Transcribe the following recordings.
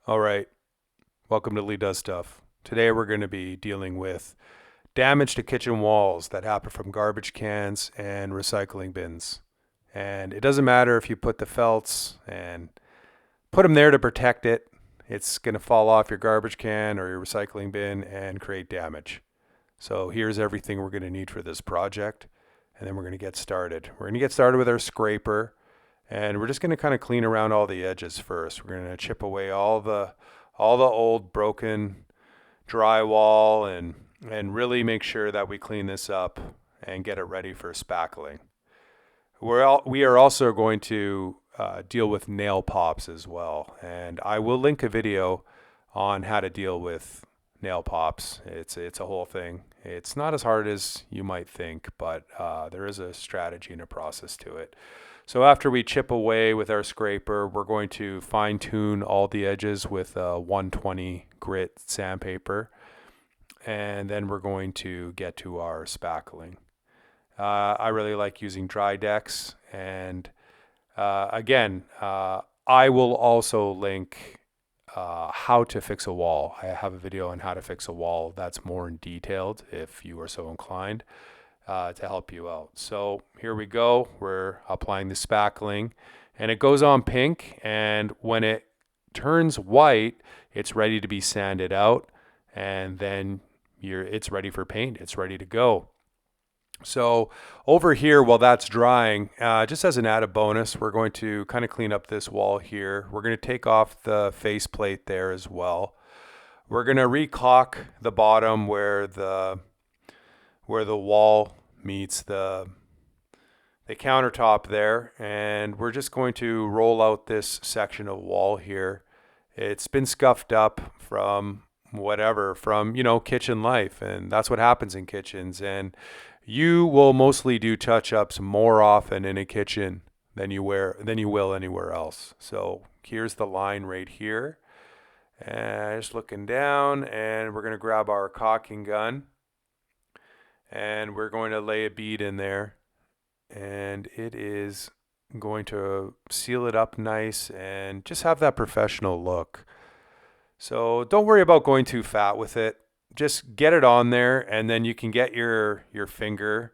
All right, welcome to Lee Does Stuff. Today we're going to be dealing with damage to kitchen walls that happen from garbage cans and recycling bins. And it doesn't matter if you put the felts and put them there to protect it, it's going to fall off your garbage can or your recycling bin and create damage. So here's everything we're going to need for this project, and then we're going to get started. We're going to get started with our scraper, and we're just going to kind of clean around all the edges first. We're going to chip away all the old broken drywall and really make sure that we clean this up and get it ready for spackling. We are also going to deal with nail pops as well, and I will link a video on how to deal with nail pops. It's a whole thing. It's not as hard as you might think, but there is a strategy and a process to it. So after we chip away with our scraper, we're going to fine tune all the edges with a 120 grit sandpaper, and then we're going to get to our spackling. I really like using dry decks, and again, I will also link how to fix a wall. I have a video on how to fix a wall that's more in detailed if you are so inclined to help you out. So here we go. We're applying the spackling, and it goes on pink, and when it turns white, it's ready to be sanded out, and then it's ready for paint. It's ready to go. So over here, while that's drying, just as an added bonus, we're going to kind of clean up this wall here. We're going to take off the faceplate there as well. We're going to recaulk the bottom where the wall meets the countertop there, and we're just going to roll out this section of wall here. It's been scuffed up from kitchen life, and that's what happens in kitchens. And you will mostly do touch-ups more often in a kitchen than you will anywhere else. So here's the line right here, and just looking down, and we're going to grab our caulking gun, and we're going to lay a bead in there, and it is going to seal it up nice and just have that professional look. So don't worry about going too fat with it. Just get it on there, and then you can get your finger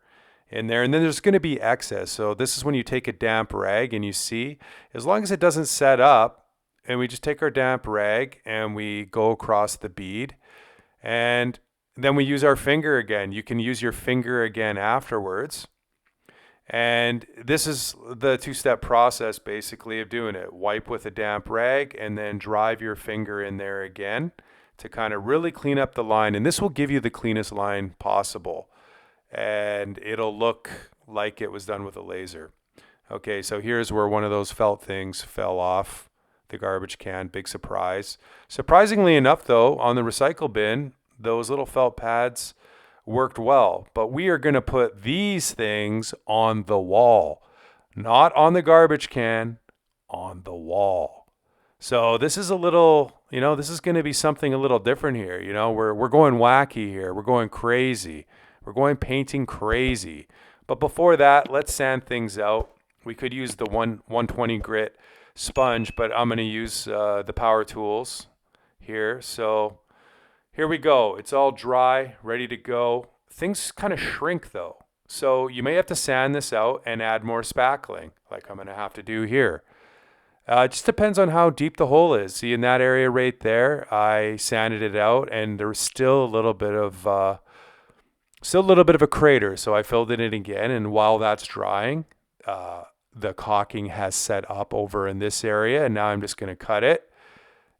in there, and then there's going to be excess. So this is when you take a damp rag, and you see, as long as it doesn't set up, and we just take our damp rag and we go across the bead, and then we use our finger again. You can use your finger again afterwards. And this is the two-step process basically of doing it. Wipe with a damp rag and then drive your finger in there again to kind of really clean up the line. And this will give you the cleanest line possible. And it'll look like it was done with a laser. Okay, so here's where one of those felt things fell off the garbage can. Big surprise. Surprisingly enough, though, on the recycle bin, those little felt pads worked well, but we are going to put these things on the wall, not on the garbage can, on the wall. So this is this is going to be something a little different here. We're going wacky here. We're going crazy. We're going painting crazy. But before that, let's sand things out. We could use the 120 grit sponge, but I'm going to use the power tools here. So here we go. It's all dry, ready to go. Things kind of shrink though. So you may have to sand this out and add more spackling, like I'm going to have to do here. It just depends on how deep the hole is. See, in that area right there, I sanded it out, and there was still a little bit of a crater. So I filled it in again, and while that's drying, the caulking has set up over in this area, and now I'm just going to cut it.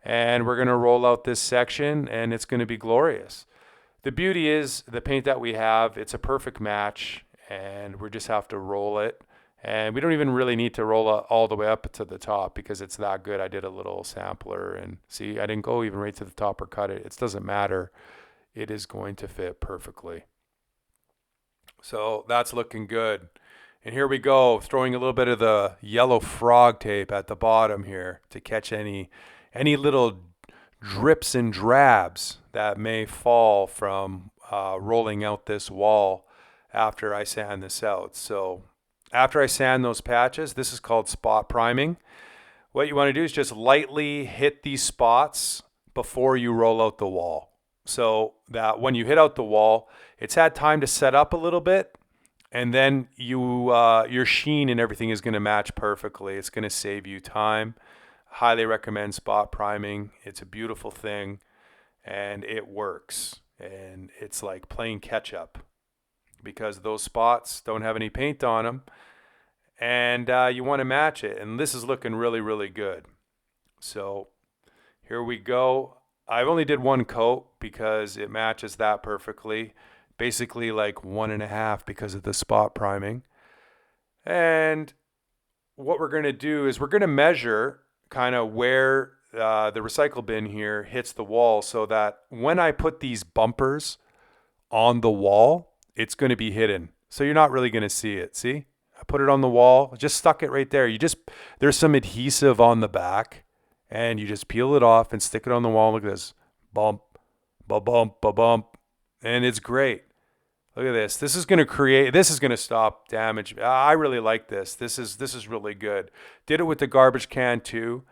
And we're going to roll out this section, and it's going to be glorious. The beauty is the paint that we have, it's a perfect match, and we just have to roll it. And we don't even really need to roll it all the way up to the top because it's that good. I did a little sampler, and see, I didn't go even right to the top or cut it. It doesn't matter. It is going to fit perfectly. So that's looking good. And here we go, throwing a little bit of the yellow frog tape at the bottom here to catch any little drips and drabs that may fall from rolling out this wall after I sand this out. So after I sand those patches, this is called spot priming. What you want to do is just lightly hit these spots before you roll out the wall. So that when you hit out the wall, it's had time to set up a little bit, and then your sheen and everything is going to match perfectly. It's going to save you time. Highly recommend spot priming. It's a beautiful thing, and it works. And it's like playing catch up because those spots don't have any paint on them, and you want to match it. And this is looking really, really good. So here we go. I only did one coat because it matches that perfectly. Basically like 1.5 because of the spot priming. And what we're going to do is we're going to measure kind of where the recycle bin here hits the wall so that when I put these bumpers on the wall, it's going to be hidden. So you're not really going to see it. See? I put it on the wall, just stuck it right there. There's some adhesive on the back, and you just peel it off and stick it on the wall. Look at this. Bump, ba-bump, ba-bump. And it's great. Look at this. This is going to stop damage. I really like this. This is really good. Did it with the garbage can too.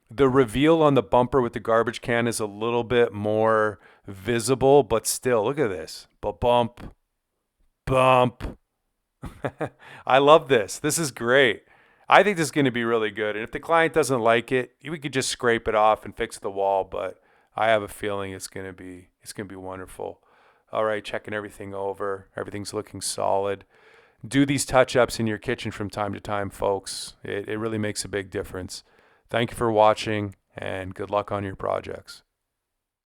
The reveal on the bumper with the garbage can is a little bit more visible, but still, look at this. Ba-bump, bump. I love this. This is great. I think this is going to be really good. And if the client doesn't like it, we could just scrape it off and fix the wall, but I have a feeling it's going to be wonderful. All right, checking everything over. Everything's looking solid. Do these touch-ups in your kitchen from time to time, folks. It really makes a big difference. Thank you for watching, and good luck on your projects.